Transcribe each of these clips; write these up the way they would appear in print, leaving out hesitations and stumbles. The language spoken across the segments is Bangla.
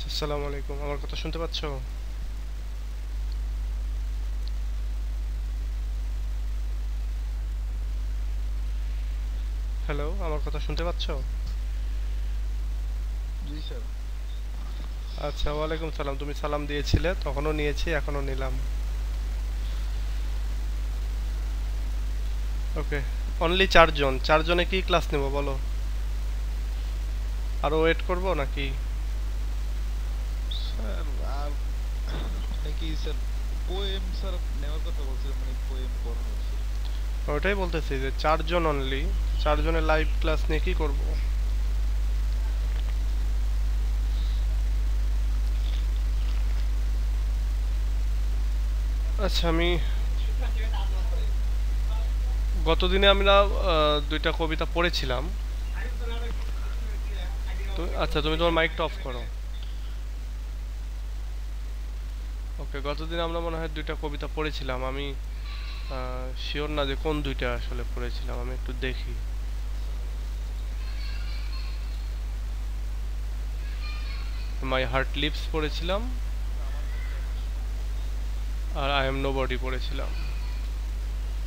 আসসালামু আলাইকুম। আমার কথা শুনতে পাচ্ছো? হ্যালো, আমার কথা শুনতে পাচ্ছো? জি স্যার। আচ্ছা, ওয়ালাইকুম সালাম। তুমি সালাম দিয়েছিলে, তখনও নিয়েছি, এখনও নিলাম। ওকে। অনলি চারজন। চারজনে কি ক্লাস নেব বলো? আরো ওয়েট করব নাকি? স্যার আর মানে কি স্যার, পোয়েম স্যার নেওয়ার কথা বলছিলেন, মানে পোয়েম পড়ানোর স্যার। ওটাই বলতেছি যে চারজন অনলি। চারজনের লাইভ ক্লাস নিয়ে কি করব? আচ্ছা, আমি গতদিনে আমরা দুইটা কবিতা পড়েছিলাম। আচ্ছা, তুমি তোমার মাইকটা অফ করো। ওকে, গতদিন আমরা মনে হয় দুইটা কবিতা পড়েছিলাম। আমি শিওর না যে কোন দুইটা আসলে পড়েছিলাম, আমি একটু দেখি। মাই হার্ট লিপস পড়েছিলাম, আমার মতে আমার আর আই এম নো বডি পড়েছিলাম।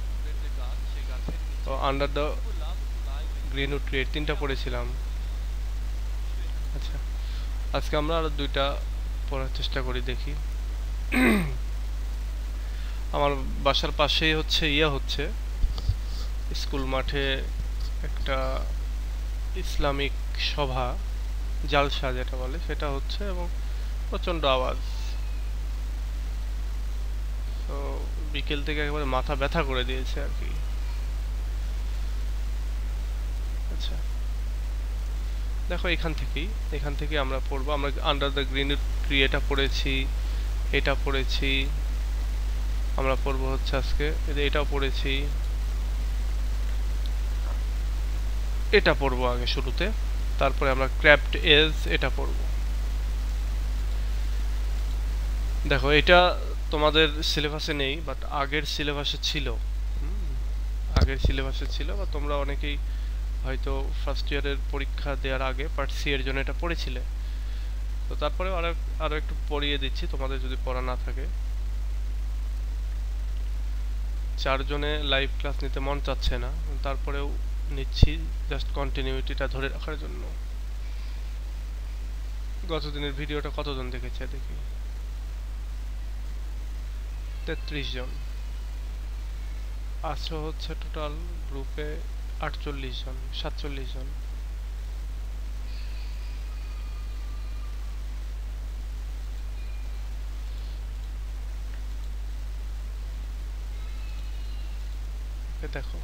স্কুলের যে গাছ, সেই গাছের ও নিচে আন্ডার দ্য ওই love to lie with green you, wood tree, তিনটা এটা আমার মনে পড়েছিলাম। হয় কিছু এখানে আচ্ছা, ভুল আছে। আজকে আমরা আরো দুইটা পড়ার চেষ্টা করি, দেখি। আমার বাসার পাশেই হচ্ছে হচ্ছে স্কুল মাঠে একটা ইসলামিক সভা, জালসা যেটা বলে সেটা হচ্ছে, এবং প্রচণ্ড আওয়াজ। তো বিকেল থেকে একেবারে মাথা ব্যথা করে দিয়েছে আর কি। আচ্ছা, দেখো এখান থেকে আমরা পড়বো। আমরা আন্ডার দ্য গ্রিন ট্রি এটা পড়েছি, এটা পড়েছি। আমরা পড়বো হচ্ছে আজকে এটাও পড়েছি, এটা পড়বো আগে শুরুতে। তারপরে আমরা ক্র্যাফট এজ এটা পড়বো। দেখো, এটা তোমাদের সিলেবাসে নেই, বাট আগের সিলেবাসে ছিল। হুম, আগের সিলেবাসে ছিল, বা তোমরা অনেকেই হয়তো ফার্স্ট ইয়ারের পরীক্ষা দেওয়ার আগে পার্ট সি এর জন্য এটা পড়েছিলে। তো তারপরে আরো একটু পড়িয়ে দিচ্ছি তোমাদের যদি পড়া না থাকে। চারজনে লাইভ ক্লাস নিতে মন চাচ্ছে না, তারপরেও নিচ্ছি, জাস্ট কন্টিনিউটিটা ধরে রাখার জন্য। গতদিনের ভিডিওটা কতজন দেখেছে দেখি? 33 জন। আছো হচ্ছে টোটাল গ্রুপে 48 জন, 47 জন। দেখো,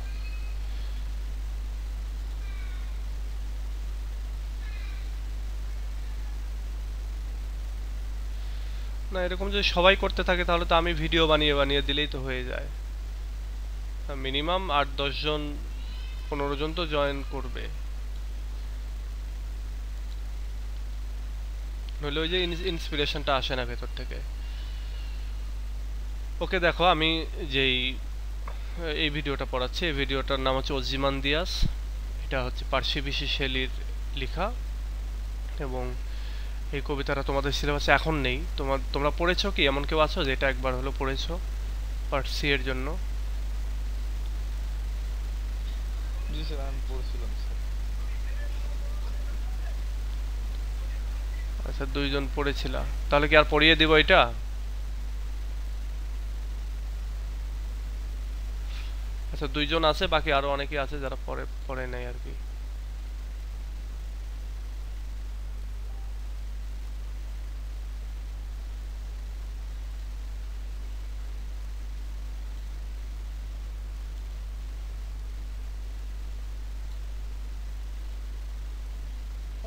না এরকম যদি সবাই করতে থাকে তাহলে তো আমি ভিডিও বানিয়ে বানিয়ে দিলেই তো হয়ে যায়। মিনিমাম 8-10 জন, 15 জন তো জয়েন করবে, নইলে ওই যে ইন্সপিরেশনটা আসে না ভেতর থেকে। ওকে, দেখো আমি যেই এই ভিডিওটা পড়াচ্ছি, এই ভিডিওটার নাম হচ্ছে ওজিমান দিয়াস। এটা হচ্ছে পার্সি বিশি শেলির লেখা, এবং এই কবিতাটা তোমাদের সিলেবাসে এখন নেই। তোমরা পড়েছো কি? এমন কেউ আছো যে এটা একবার হলো পড়েছো পার্ট সি এর জন্য? জি স্যার, আমি পড়ছিলাম স্যার। আচ্ছা, 2 জন পড়েছিলা, তাহলে কি আর পড়িয়ে দিব এটা? আচ্ছা, 2 জন আছে, বাকি আরো অনেকে আছে যারা পড়ে পড়ে নাই আর কি।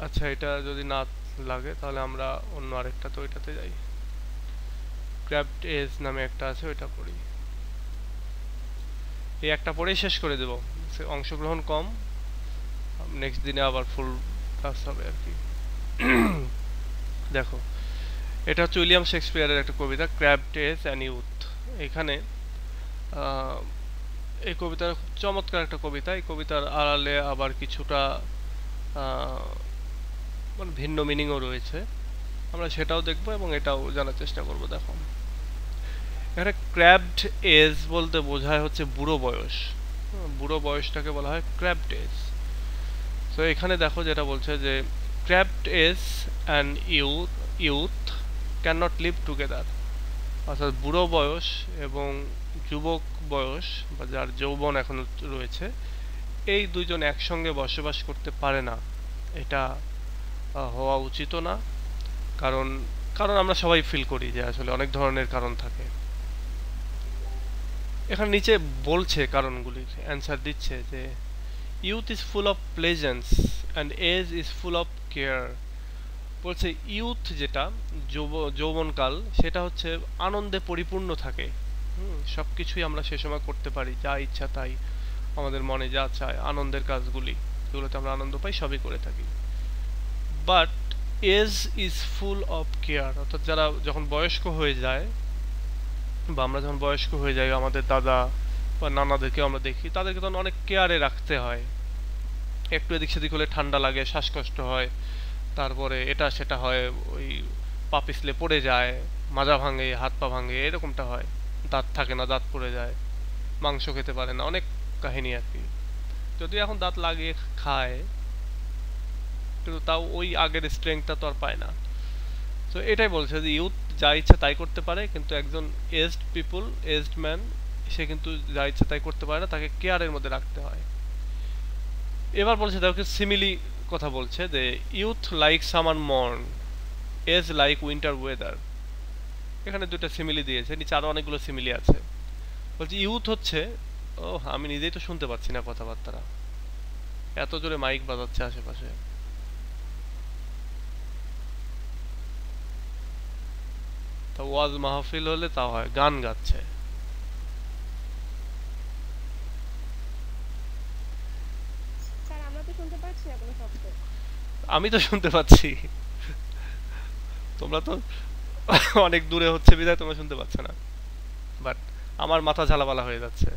আচ্ছা, এটা যদি না লাগে তাহলে আমরা অন্য আরেকটা, তো ওইটাতে যাই। ক্র্যাফট এজ নামে একটা আছে, ওইটা পড়ি। এই একটা পড়েই শেষ করে দেব, অংশগ্রহণ কম, নেক্সট দিনে আবার ফুল ক্লাস হবে আর কি। দেখো, এটা হচ্ছে উইলিয়াম শেক্সপিয়ারের একটা কবিতা, ক্র্যাফট এজ অ্যান্ড ইউথ। এখানে আহ, এই কবিতা খুব চমৎকার একটা কবিতা। এই কবিতার আড়ালে আবার কিছুটা আহ, মানে ভিন্ন মিনিংও রয়েছে। আমরা সেটাও দেখবো এবং এটাও জানার চেষ্টা করব। দেখো এখানে ক্র্যাবড এজ বলতে বোঝায় হচ্ছে বুড়ো বয়স। বুড়ো বয়সটাকে বলা হয় ক্র্যাবড এজ। তো এখানে দেখো যেটা বলছে যে crabbed age and youth can not live together, অর্থাৎ বুড়ো বয়স এবং যুবক বয়স বা যার যৌবন এখনো রয়েছে, এই দুইজন একসঙ্গে বসবাস করতে পারে না। এটা হওয়া উচিত না। কারণ কারণ আমরা সবাই ফিল করি যে আসলে অনেক ধরনের কারণ থাকে। এখানে নিচে বলছে কারণগুলির অ্যান্সার দিচ্ছে যে youth is full of pleasance and age is full of care. বলছে ইউথ যেটা যৌবনকাল, সেটা হচ্ছে আনন্দে পরিপূর্ণ থাকে। সব কিছুই আমরা সে সময় করতে পারি, যা ইচ্ছা তাই, আমাদের মনে যা চায়, আনন্দের কাজগুলি যেগুলোতে আমরা আনন্দ পাই সবই করে থাকি। But age is full of care, অর্থাৎ যারা যখন বয়স্ক হয়ে যায় বা আমরা যখন বয়স্ক হয়ে যাই, আমাদের দাদা বা নানাদেরকে আমরা দেখি, তাদেরকে তখন অনেক কেয়ারে রাখতে হয়। একটু এদিক সেদিক হলে ঠান্ডা লাগে, শ্বাসকষ্ট হয়, তারপরে এটা সেটা হয়, ওই পা পিছলে পড়ে যায়, মাজা ভাঙে, হাত পা ভাঙে, এরকমটা হয়। দাঁত থাকে না, দাঁত পড়ে যায়, মাংস খেতে পারে না, অনেক কাহিনী আর কি। যদি এখন দাঁত লাগিয়ে খায়, কিন্তু তাও ওই আগের স্ট্রেংথটা তো আর পায় না। তো এটাই বলছে যে ইউথ যা ইচ্ছা তাই করতে পারে, কিন্তু একজন এজড পিপল, এজড ম্যান, সে কিন্তু যা ইচ্ছা তাই করতে পারে না, তাকে কেয়ারের মধ্যে রাখতে হয়। এবার বলছে দেখো সিমিলি কথা বলছে যে youth like summer mourn, as like winter weather. এখানে দুটো সিমিলি দিয়েছে, নিচে আরো অনেকগুলো সিমিলি আছে। বলছে ইউথ হচ্ছে, ও আমি নিজেই তো শুনতে পাচ্ছি না কথাবার্তারা, এত জোরে মাইক বাজাচ্ছে আশেপাশে। তা ওয়াজ মাহফিল হলে তা হয়, গান গাচ্ছে। স্যার আমরা তো শুনতে পাচ্ছি না কোনো শব্দ। আমি তো শুনতে পাচ্ছি, তোমরা তো অনেক দূরে হচ্ছে বিধায় তোমরা শুনতে পাচ্ছ না, বাট আমার মাথা ঝালাপালা হয়ে যাচ্ছে।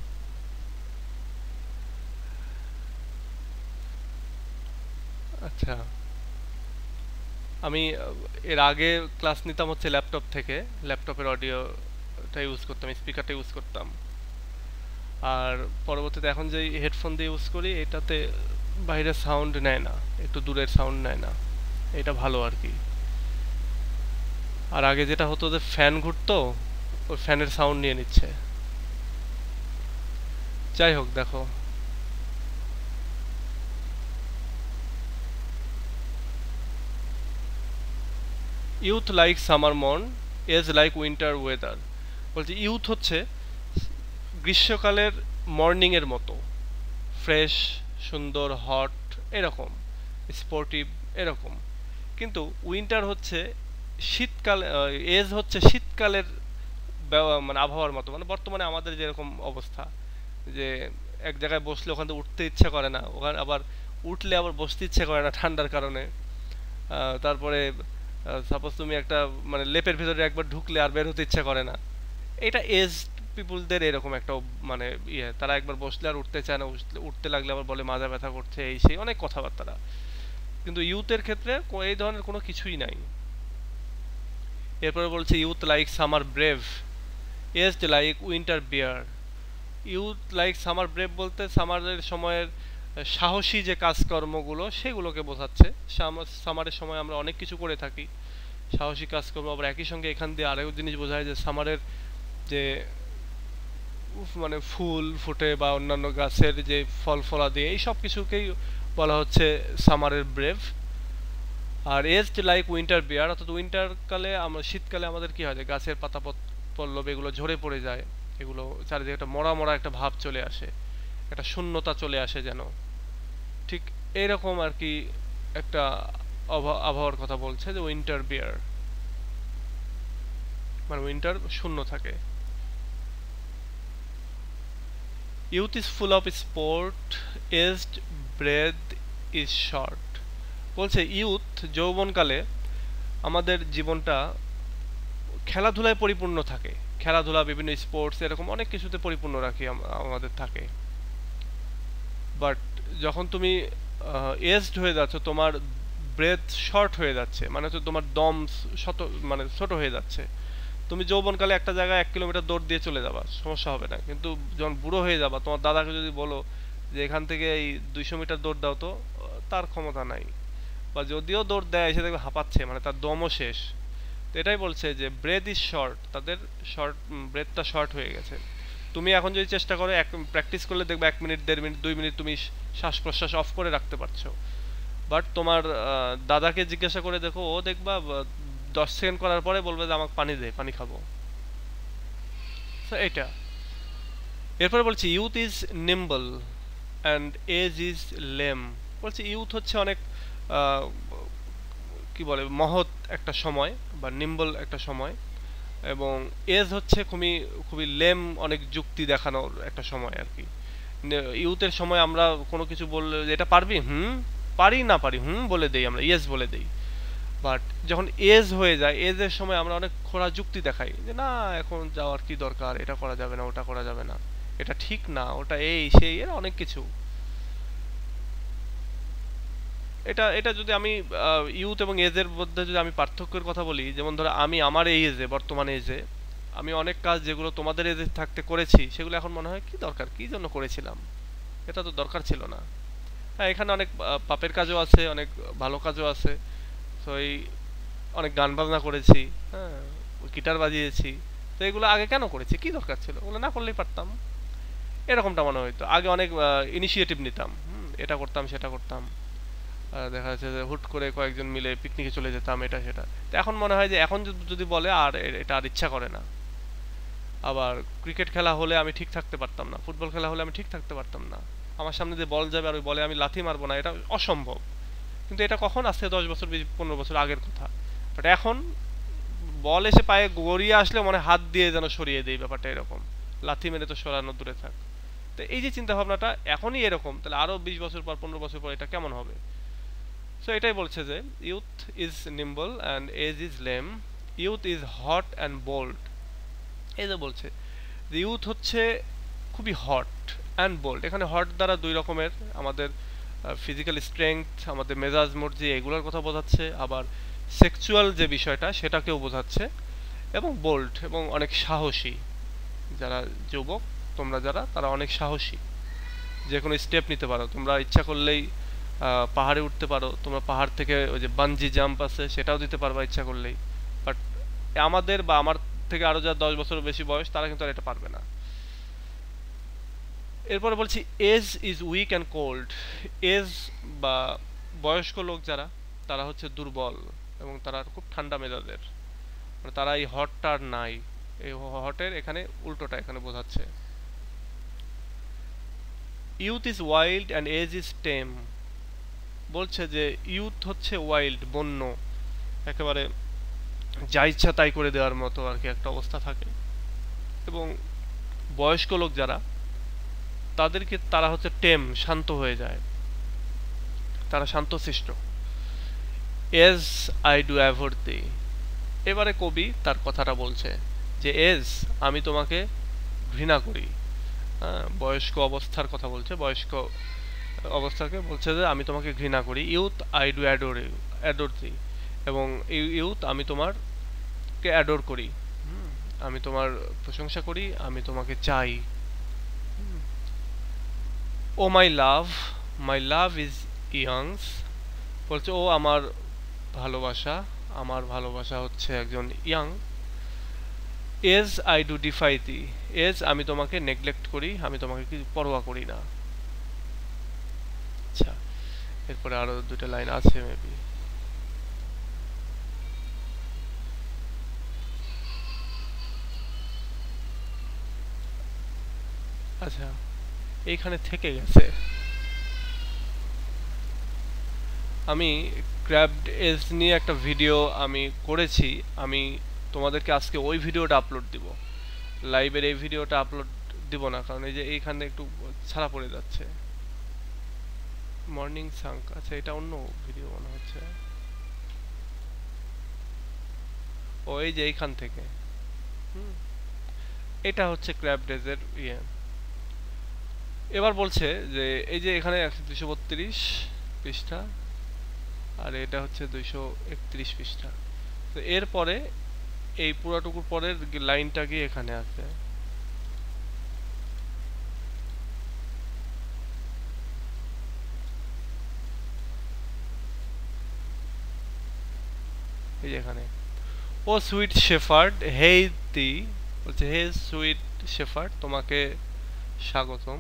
আচ্ছা, আমি এর আগে ক্লাস নিতাম হচ্ছে ল্যাপটপ থেকে, ল্যাপটপের অডিওটা ইউজ করতাম, স্পিকারটা ইউজ করতাম। আর পরবর্তীতে এখন যে হেডফোন দিয়ে ইউজ করি, এটাতে বাইরের সাউন্ড নেয় না, একটু দূরের সাউন্ড নেয় না, এটা ভালো আর কি। আর আগে যেটা হতো যে ফ্যান ঘুরতো, ওই ফ্যানের সাউন্ড নিয়ে নিচ্ছে। যাই হোক, দেখো youth like summer mourn, as like winter weather. বলছে ইউথ হচ্ছে গ্রীষ্মকালের মর্নিং এর মতো, ফ্রেশ, সুন্দর, হট, এরকম, স্পোর্টিভ, এরকম। কিন্তু উইন্টার হচ্ছে শীতকাল, এজ হচ্ছে শীতকালের মানে আবহাওয়ার মতো, মানে বর্তমানে আমাদের যেরকম অবস্থা, যে এক জায়গায় বসলে ওখান থেকে উঠতে ইচ্ছা করে না, ওখানে আবার উঠলে আবার বসতে ইচ্ছা করে না ঠান্ডার কারণে। তারপরে সাপোজ তুমি একটা মানে লেপের ভিতরে একবার ঢুকলে আর বের হতে ইচ্ছা করে না। এটা এজ পিপুলদের এরকম একটা মানে ইয়ে, তারা একবার বসলে আর উঠতে চায় না, উঠতে লাগলে আবার বলে মাজা ব্যথা করছে, এই সেই অনেক কথাবার্তা। কিন্তু ইউথের ক্ষেত্রে এই ধরনের কোনো কিছুই নাই। এরপরে বলছে youth like summer brave, aged like winter bare. Youth like summer brave বলতে সামারের সময়ের সাহসী যে কাজকর্মগুলো সেগুলোকে বোঝাচ্ছে। সামারের সময় আমরা অনেক কিছু করে থাকি, সাহসী কাজকর্ম। আবার একই সঙ্গে এখান দিয়ে আরেক জিনিস বোঝায় যে সামারের যে মানে ফুল ফুটে বা অন্যান্য গাছের যে ফল ফলাদি, এই সব কিছুকেই বলা হচ্ছে সামারের ব্রেভ। আর এজড লাইক উইন্টার বিয়ার, অর্থাৎ উইন্টার কালে আমরা, শীতকালে আমাদের কি হয় যে গাছের পাতা পল্লব এগুলো ঝরে পড়ে যায়, এগুলো চারিদিকে একটা মরা মরা একটা ভাব চলে আসে, একটা শূন্যতা চলে আসে যেন, ঠিক এইরকম আর কি একটা আবহাওয়ার কথা বলছে যে উইন্টার বিয়ার, মানে উইন্টার শূন্য থাকে। Youth is full of sport, aged breath is short. বলছে ইউথ যৌবনকালে আমাদের জীবনটা খেলাধুলায় পরিপূর্ণ থাকে, খেলাধুলা, বিভিন্ন স্পোর্টস, এরকম অনেক কিছুতে পরিপূর্ণ রাখি আমাদের থাকে। বাট যখন তুমি এজড হয়ে যাচ্ছ, তোমার ব্রেথ শর্ট হয়ে যাচ্ছে, মানে হচ্ছে তোমার দম মানে ছোট হয়ে যাচ্ছে। তুমি যৌবনকালে একটা জায়গায় 1 কিলোমিটার দৌড় দিয়ে চলে যাবা, সমস্যা হবে না, কিন্তু যখন বুড়ো হয়ে যাবা তোমার দাদাকে যদি বলো যে এখান থেকে এই 200 মিটার দৌড় দাও, তো তার ক্ষমতা নাই, বা যদিও দৌড় দেয় এসে দেখবে হাঁপাচ্ছে, মানে তার দমও শেষ। তো এটাই বলছে যে ব্রেথ ইজ শর্ট, তাদের ব্রেথটা শর্ট হয়ে গেছে। তুমি এখন যদি চেষ্টা করো, প্র্যাকটিস করলে দেখবে 1 মিনিট, 1.5 মিনিট, 2 মিনিট তুমি শ্বাস প্রশ্বাস অফ করে রাখতে পারছো। বাট তোমার দাদাকে জিজ্ঞাসা করে দেখো, ও দেখবা 10 সেকেন্ড করার পরে বলবে যে আমাকে পানি দে, পানি খাবো। তো এটা এরপরে বলছি youth is nimble and age is lame. বলছি ইউথ হচ্ছে অনেক কি বলে মহৎ একটা সময়, বা নিম্বল একটা সময়, এবং এজ হচ্ছে খুবই খুবই লেম, অনেক যুক্তি দেখানোর একটা সময় আর কি। ইউথের সময় আমরা কোনো কিছু বললে, এটা পারবি, পারি, না পারি, বলে দেই, আমরা ইয়েস বলে দেই। বাট যখন এজ হয়ে যায়, এজের সময় আমরা অনেক খোঁড়া যুক্তি দেখাই যে না এখন যাওয়ার কি দরকার, এটা করা যাবে না, ওটা করা যাবে না, এটা ঠিক না, ওটা এই সেই, এর অনেক কিছু। এটা এটা যদি আমি ইউথ এবং এজের মধ্যে যদি আমি পার্থক্যের কথা বলি, যেমন ধরো আমি আমার এই এজে, বর্তমানে এজে আমি অনেক কাজ যেগুলো তোমাদের এজে থাকতে করেছি, সেগুলো এখন মনে হয় কি দরকার, কি জন্য করেছিলাম, এটা তো দরকার ছিল না। হ্যাঁ, এখানে অনেক পাপের কাজও আছে, অনেক ভালো কাজও আছে। তো এই অনেক গান বাজনা করেছি, হ্যাঁ, গিটার বাজিয়েছি, তো এগুলো আগে কেন করেছি, কি দরকার ছিল, ওগুলো না করলেই পারতাম, এরকমটা মনে হইতো। আগে অনেক ইনিশিয়েটিভ নিতাম, এটা করতাম সেটা করতাম, দেখা যাচ্ছে যে হুট করে কয়েকজন মিলে পিকনিকে চলে যেতাম, এটা সেটা। তো এখন মনে হয় যে এখন যদি বলে আর এটা আর ইচ্ছা করে না। আবার ক্রিকেট খেলা হলে আমি ঠিক থাকতে পারতাম না, ফুটবল খেলা হলে আমি ঠিক থাকতে পারতাম না, আমার সামনে যে বল যাবে আর ওই বলে আমি লাথি মারবো না, এটা অসম্ভব। কিন্তু এটা কখন, আসছে 10 বছর 15 বছর আগের কথা। বাট এখন বল এসে পায়ে গড়িয়ে আসলে মনে হাত দিয়ে যেন সরিয়ে দেই, ব্যাপারটা এরকম, লাথি মেরে তো সরানো দূরে থাক। তো এই যে চিন্তা ভাবনাটা এখনই এরকম, তাহলে আরো 20 বছর পর, 15 বছর পর এটা কেমন হবে? সো এটাই বলছে যে youth is nimble and age is lame, youth is hot and bold. এই যে বলছে যে ইউথ হচ্ছে খুবই হট অ্যান্ড বোল্ড। এখানে হট দ্বারা দুই রকমের, আমাদের ফিজিক্যাল স্ট্রেংথ, আমাদের মেজাজ মর্জি, এগুলোর কথা বোঝাচ্ছে, আবার সেক্সুয়াল যে বিষয়টা সেটাকেও বোঝাচ্ছে, এবং বোল্ড এবং অনেক সাহসী। যারা যুবক তোমরা যারা, তারা অনেক সাহসী, যে কোনো স্টেপ নিতে পারো, তোমরা ইচ্ছা করলেই পাহাড়ে উঠতে পারো, তোমরা পাহাড় থেকে ওই যে বানজি জাম্প আছে সেটাও দিতে পারবা ইচ্ছা করলেই। বাট আমাদের বা আমার থেকে আরো যারা 10 বছর বেশি বয়স, তারা কিন্তু আর এটা পারবে না। এরপরে বলছি age is weak and cold. Age বা বয়স্ক লোক যারা, তারা হচ্ছে দুর্বল এবং তারা খুব ঠান্ডা মেজাজের, মানে তারা এই হটটা আর নাই। এই হটের এখানে উল্টোটা এখানে বোঝাচ্ছে। Youth is wild and age is tame. বলছে যে ইউথ হচ্ছে ওয়াইল্ড, বন্য, একেবারে যা ইচ্ছা তাই করে দেওয়ার মতো আর কি একটা অবস্থা থাকে, এবং বয়স্ক লোক যারা, তাদেরকে তারা হচ্ছে টেম, শান্ত হয়ে যায়, তারা শান্তশিষ্ট। Age I do avoid the. এবারে কবি তার কথাটা বলছে যে এজ, আমি তোমাকে ঘৃণা করি। হ্যাঁ, বয়স্ক অবস্থার কথা বলছে, বয়স্ক অবস্থাকে বলছে যে আমি তোমাকে ঘৃণা করি। Youth I do adore you, adore thee, এবং ইউথ আমি তোমারকে অ্যাডোর করি, আমি তোমার প্রশংসা করি, আমি তোমাকে চাই। Oh my love is young's. বলছে ও আমার ভালোবাসা, আমার ভালোবাসা হচ্ছে একজন young. Age I do defy thee, age আমি তোমাকে নেগলেক্ট করি, আমি তোমাকে কিছু পরোয়া করি না। আচ্ছা, এরপরে আরো দুটো লাইন আছে মেবি। আচ্ছা, এইখানে থেকে গেছে। আমি ক্র্যাবড এজ নিয়ে একটা ভিডিও আমি করেছি, আমি তোমাদেরকে আজকে ওই ভিডিওটা আপলোড দিব। লাইভের এই ভিডিওটা আপলোড দিব না, কারণ এই যে এইখানে একটু ছাড়া পড়ে যাচ্ছে। মর্নিং সাঙ্ক, আচ্ছা এটা অন্য ভিডিও মনে হচ্ছে। ও এই যে এইখান থেকে, এটা হচ্ছে ক্র্যাবড এজের ইয়ে। এবার বলছে যে এই যে এখানে 232 পৃষ্ঠা, আর এটা হচ্ছে 231 পৃষ্ঠা। তো এরপরে এই পুরাটুকুর পরের লাইনটা গিয়ে এখানে আসবে। এই যে এখানে, ও সুইট শেফার্ড হেই দি, বলছে হে সুইট শেফার্ড, তোমাকে স্বাগতম।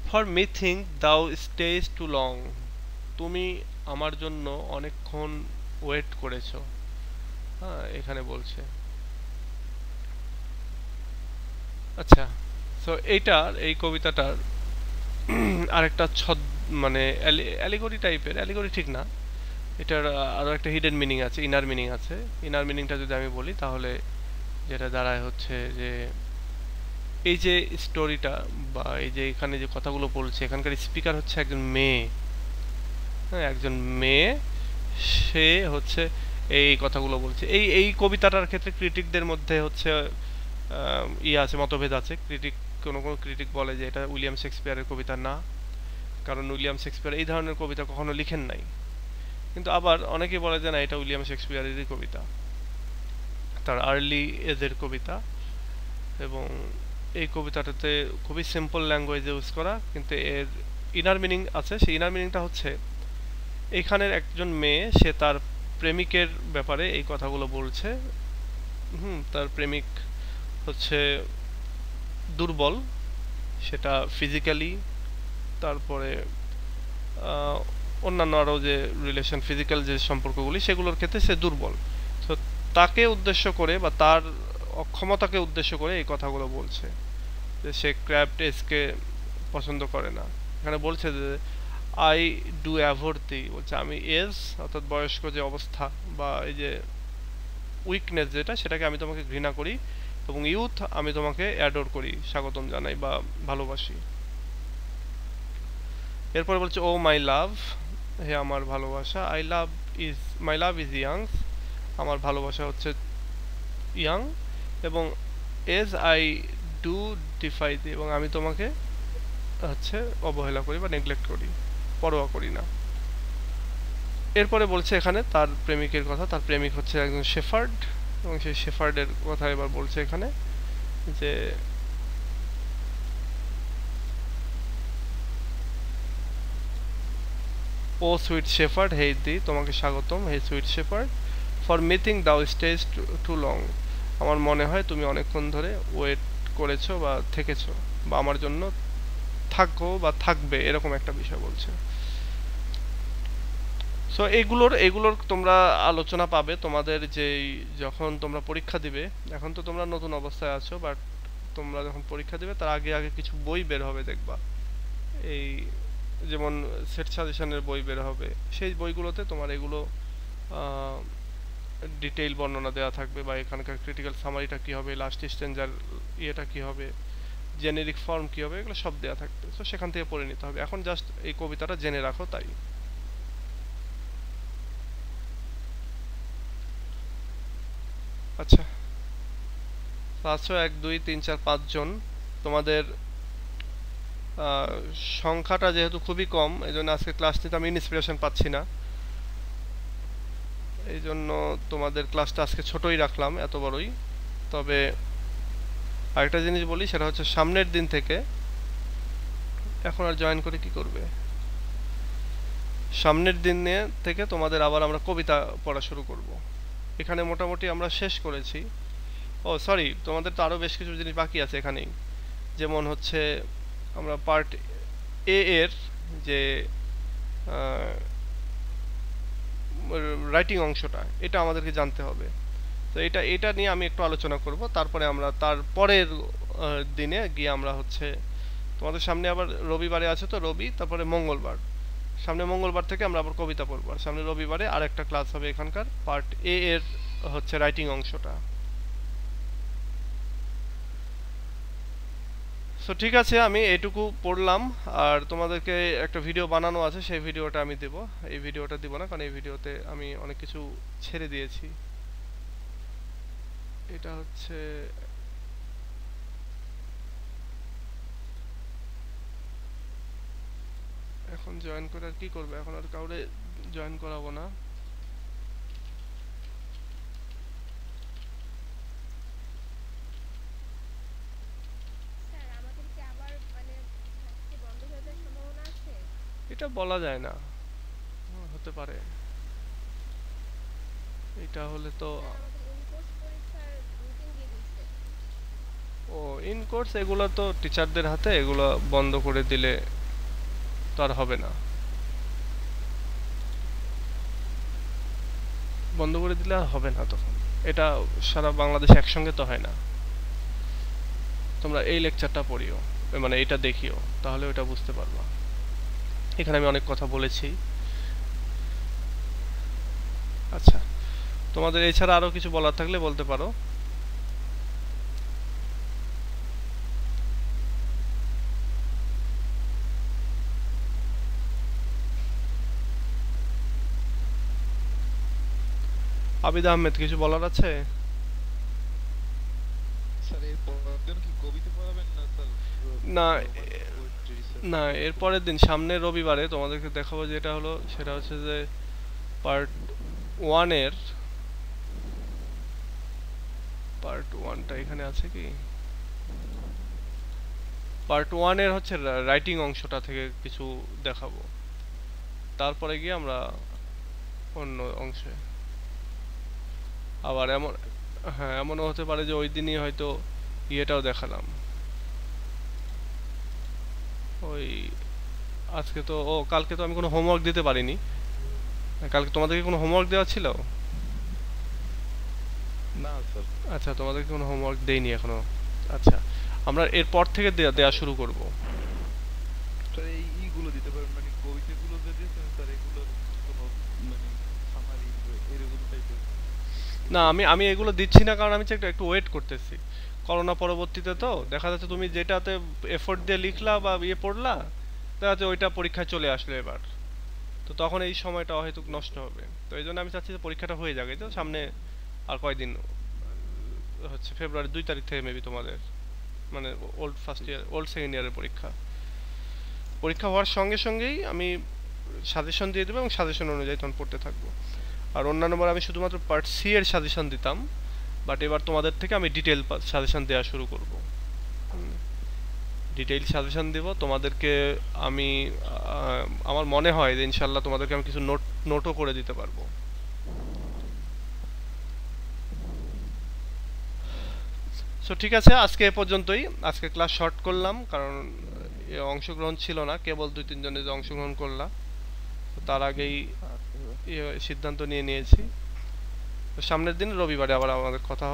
ফর মি থিঙ্ক দাও স্টেজ টু লং, তুমি আমার জন্য অনেকক্ষণ ওয়েট করেছো। হ্যাঁ, এখানে বলছে। আচ্ছা, সো এইটার, এই কবিতাটার আরেকটা মানে অ্যালিগরি টাইপের, অ্যালিগরি ঠিক না, এটার আরো একটা হিডেন মিনিং আছে, ইনার মিনিং আছে। ইনার মিনিংটা যদি আমি বলি তাহলে যেটা দাঁড়ায় হচ্ছে যে এই যে স্টোরিটা বা এই যে এখানে যে কথাগুলো বলছে, এখানকার স্পিকার হচ্ছে একজন মেয়ে। হ্যাঁ, একজন মেয়ে, সে হচ্ছে এই কথাগুলো বলছে। এই কবিতাটার ক্ষেত্রে ক্রিটিকদের মধ্যে হচ্ছে ইয়ে আছে, মতভেদ আছে। কোনো কোনো ক্রিটিক বলে যে এটা উইলিয়াম শেক্সপিয়ারের কবিতা না, কারণ উইলিয়াম শেক্সপিয়ার এই ধরনের কবিতা কখনো লিখেন নাই। কিন্তু আবার অনেকেই বলে যে না, এটা উইলিয়াম শেক্সপিয়ারেরই কবিতা, তার আর্লি এজের কবিতা। এবং এই কবিতাটাতে খুবই সিম্পল ল্যাঙ্গুয়েজ ইউজ করা, কিন্তু এর ইনার মিনিং আছে। সেই ইনার মিনিংটা হচ্ছে এখানের একজন মেয়ে, সে তার প্রেমিকের ব্যাপারে এই কথাগুলো বলছে। তার প্রেমিক হচ্ছে দুর্বল, সেটা ফিজিক্যালি, তারপরে অন্যান্য আরও যে রিলেশন, ফিজিক্যাল যে সম্পর্কগুলি, সেগুলোর ক্ষেত্রে সে দুর্বল। তো তাকে উদ্দেশ্য করে বা তার অক্ষমতাকে উদ্দেশ্য করে এই কথাগুলো বলছে, যে সে ক্র্যাব টেস্টকে পছন্দ করে না। এখানে বলছে যে আই ডু অ্যাভয়েড দি, বলছে আমি এজ অর্থাৎ বয়স্ক যে অবস্থা বা এই যে উইকনেস যেটা, সেটাকে আমি তোমাকে ঘৃণা করি, এবং ইউথ আমি তোমাকে অ্যাডোর করি, স্বাগতম জানাই বা ভালোবাসি। এরপরে বলছে ও মাই লাভ, হে আমার ভালোবাসা, I love is, my love is young, আমার ভালোবাসা হচ্ছে ইয়াং, এবং এজ আই ডু ডিফাই দি, এবং আমি তোমাকে হচ্ছে অবহেলা করি বা নেগলেক্ট করি, পরোয়া করি না। এরপরে বলছে এখানে তার প্রেমিকের কথা, তার প্রেমিক হচ্ছে একজন শেফার্ড, এবং সেই শেফার্ডের কথা এবার বলছে এখানে যে ও সুইট শেফার্ড হেই দি, তোমাকে স্বাগতম হে সুইট শেফার্ড। ফর মিথিং দাও স্টেজ টু লং, আমার মনে হয় তুমি অনেকক্ষণ ধরে ওয়েট করেছো বা থেকেছো, বা আমার জন্য থাকো বা থাকবে, এরকম একটা বিষয় বলছে। সো এগুলোর তোমরা আলোচনা পাবে তোমাদের যেই, যখন তোমরা পরীক্ষা দিবে। এখন তো তোমরা নতুন অবস্থায় আছো, বাট তোমরা যখন পরীক্ষা দিবে তার আগে আগে কিছু বই বের হবে দেখবা, এই যেমন সেট সাজেশনের বই বের হবে, সেই বইগুলোতে তোমার এগুলো ডিটেইল বর্ণনা দেওয়া থাকবে, বা এখানকার ক্রিটিক্যাল সামারিটা কি হবে, লাস্ট স্টেঞ্জার ইয়েটা কি হবে, জেনেরিক ফর্ম কি হবে, এগুলো সব দেওয়া থাকবে। তো সেখান থেকে পড়ে নিতে হবে। এখন জাস্ট এই কবিতাটা জেনে রাখো তাই। আচ্ছা, আছো 1 2 3 4 5 জন। তোমাদের সংখ্যাটা যেহেতু খুবই কম, এই জন্য আজকে ক্লাস নিতে আমি ইন্সপিরেশন পাচ্ছি না, এই জন্য তোমাদের ক্লাসটা আজকে ছোটই রাখলাম, এত বড়ই। তবে আরেকটা জিনিস বলি, সেটা হচ্ছে সামনের দিন থেকে, এখন আর জয়েন করে কি করবে, সামনের দিনে থেকে তোমাদের আবার আমরা কবিতা পড়া শুরু করব। এখানে মোটামুটি আমরা শেষ করেছি। ও সরি, তোমাদের তো আরও বেশ কিছু জিনিস বাকি আছে এখানেই। যেমন হচ্ছে আমরা পার্ট এ এর যে রাইটিং অংশটা, এটা আমাদেরকে জানতে হবে। তো এটা নিয়ে আমি একটু আলোচনা করব, তারপরে আমরা তার পরের দিনে গিয়ে আমরা হচ্ছে তোমাদের সামনে আবার রবিবারে আছে তো, রবি তারপরে মঙ্গলবার, সামনে মঙ্গলবার থেকে আমরা আবার কবিতা পড়বো, আর সামনে রবিবারে আর একটা ক্লাস হবে এখানকার পার্ট এ এর হচ্ছে রাইটিং অংশটা। সো ঠিক আছে, আমি এটুকু পড়লাম। আর তোমাদেরকে একটা ভিডিও বানানো আছে, সেই ভিডিওটা আমি দেব। এই ভিডিওটা দিব না, কারণ এই ভিডিওতে আমি অনেক কিছু ছেড়ে দিয়েছি। এটা হচ্ছে এখন এখন জয়েন করে আর কি করবে, এখন আর কাউরে জয়েন করাবো না। স্যার আমাদের কি আবার মানে ভার্সিটি বন্ধ হয়ে যাওয়ার সম্ভাবনা আছে? এটা বলা যায় না, হতে পারে। এটা হলে তো স্যার আমাদের ইন কোর্স পরীক্ষার রুটিন দিয়ে দিচ্ছে। ও ইন কোর্স এগুলো তো টিচারদের হাতে, এগুলো বন্ধ করে দিলে তো আর হবে না। বন্ধ করে দিলে আর হবে না তখন। এটা সারা বাংলাদেশ একসঙ্গে তো হয় না। তোমরা এই লেকচারটা পড়িও, মানে এটা দেখিও, তাহলে ওটা বুঝতে পারবা। এখানে আমি অনেক কথা বলেছি। আচ্ছা, তোমাদের এছাড়া আরো কিছু বলার থাকলে বলতে পারো। আবিদ আহমেদ, কিছু বলার আছে? স্যার এর পরের দিন কি কবিতা পড়াবেন না স্যার? না, রোমান্টিক পোয়েট্রি স্যার। না, এর পরের দিন সামনের রবিবারে তোমাদেরকে দেখাবো যেটা হলো, সেটা হচ্ছে যে পার্ট ওয়ানের, পার্ট ওয়ানটা এখানে আছে কি, পার্ট ওয়ানের হচ্ছে রাইটিং অংশটা থেকে কিছু দেখাবো। তারপরে গিয়ে আমরা অন্য অংশে আবার এমন, হ্যাঁ এমনও হতে পারে যে ওই দিনই হয়তো ইয়েটাও দেখালাম। ওই আজকে তো, ও কালকে তো আমি কোনো হোমওয়ার্ক দিতে পারিনি। কালকে তোমাদেরকে কোনো হোমওয়ার্ক দেওয়া ছিল? না স্যার। আচ্ছা, তোমাদেরকে কোনো হোমওয়ার্ক দেইনি এখনো। আচ্ছা, আমরা এরপর থেকে দেয়া শুরু করব। স্যার এই ইগুলো দিতে পারেন, মানে কবিতাগুলো যে দিয়েছেন স্যার, এগুলোর কোনো মানে সামারি এরকম টাইপের। না, আমি এগুলো দিচ্ছি না, কারণ আমি একটু একটু ওয়েট করতেছি। করোনা পরবর্তীতে তো দেখা যাচ্ছে তুমি যেটাতে এফোর্ট দিয়ে লিখলা বা ইয়ে পড়লা, দেখা যাচ্ছে ওইটা পরীক্ষায় চলে আসলো এবার। তো তখন এই সময়টা হয়তো নষ্ট হবে। তো এই জন্য আমি চাচ্ছি যে পরীক্ষাটা হয়ে যাবে, তো সামনে আর কয়দিন হচ্ছে, ফেব্রুয়ারি 2 তারিখ থেকে মেবি তোমাদের মানে old first year, old second ইয়ারের পরীক্ষা। পরীক্ষা হওয়ার সঙ্গে সঙ্গেই আমি সাজেশন দিয়ে দেবো এবং সাজেশন অনুযায়ী তখন পড়তে থাকবো। আর অন্যান্য বার আমি শুধুমাত্র পার্ট সি এর সাজেশন দিতাম, বাট এবার তোমাদের থেকে আমি ডিটেল সাজেশন দেওয়া শুরু করব। ডিটেইল সাজেশন দেব তোমাদেরকে আমি। আমার মনে হয় যে ইনশাল্লাহ তোমাদেরকে আমি কিছু নোটও করে দিতে পারবো। সো ঠিক আছে, আজকে এ পর্যন্তই। আজকে ক্লাস শর্ট করলাম কারণ অংশগ্রহণ ছিল না, কেবল 2-3 জনে যে অংশগ্রহণ করলাম, তার আগেই আচ্ছা। সিদ্ধান্ত নিয়ে নিয়েছি। তো সামনের দিন রবিবারে আবার আমাদের কথা হবে।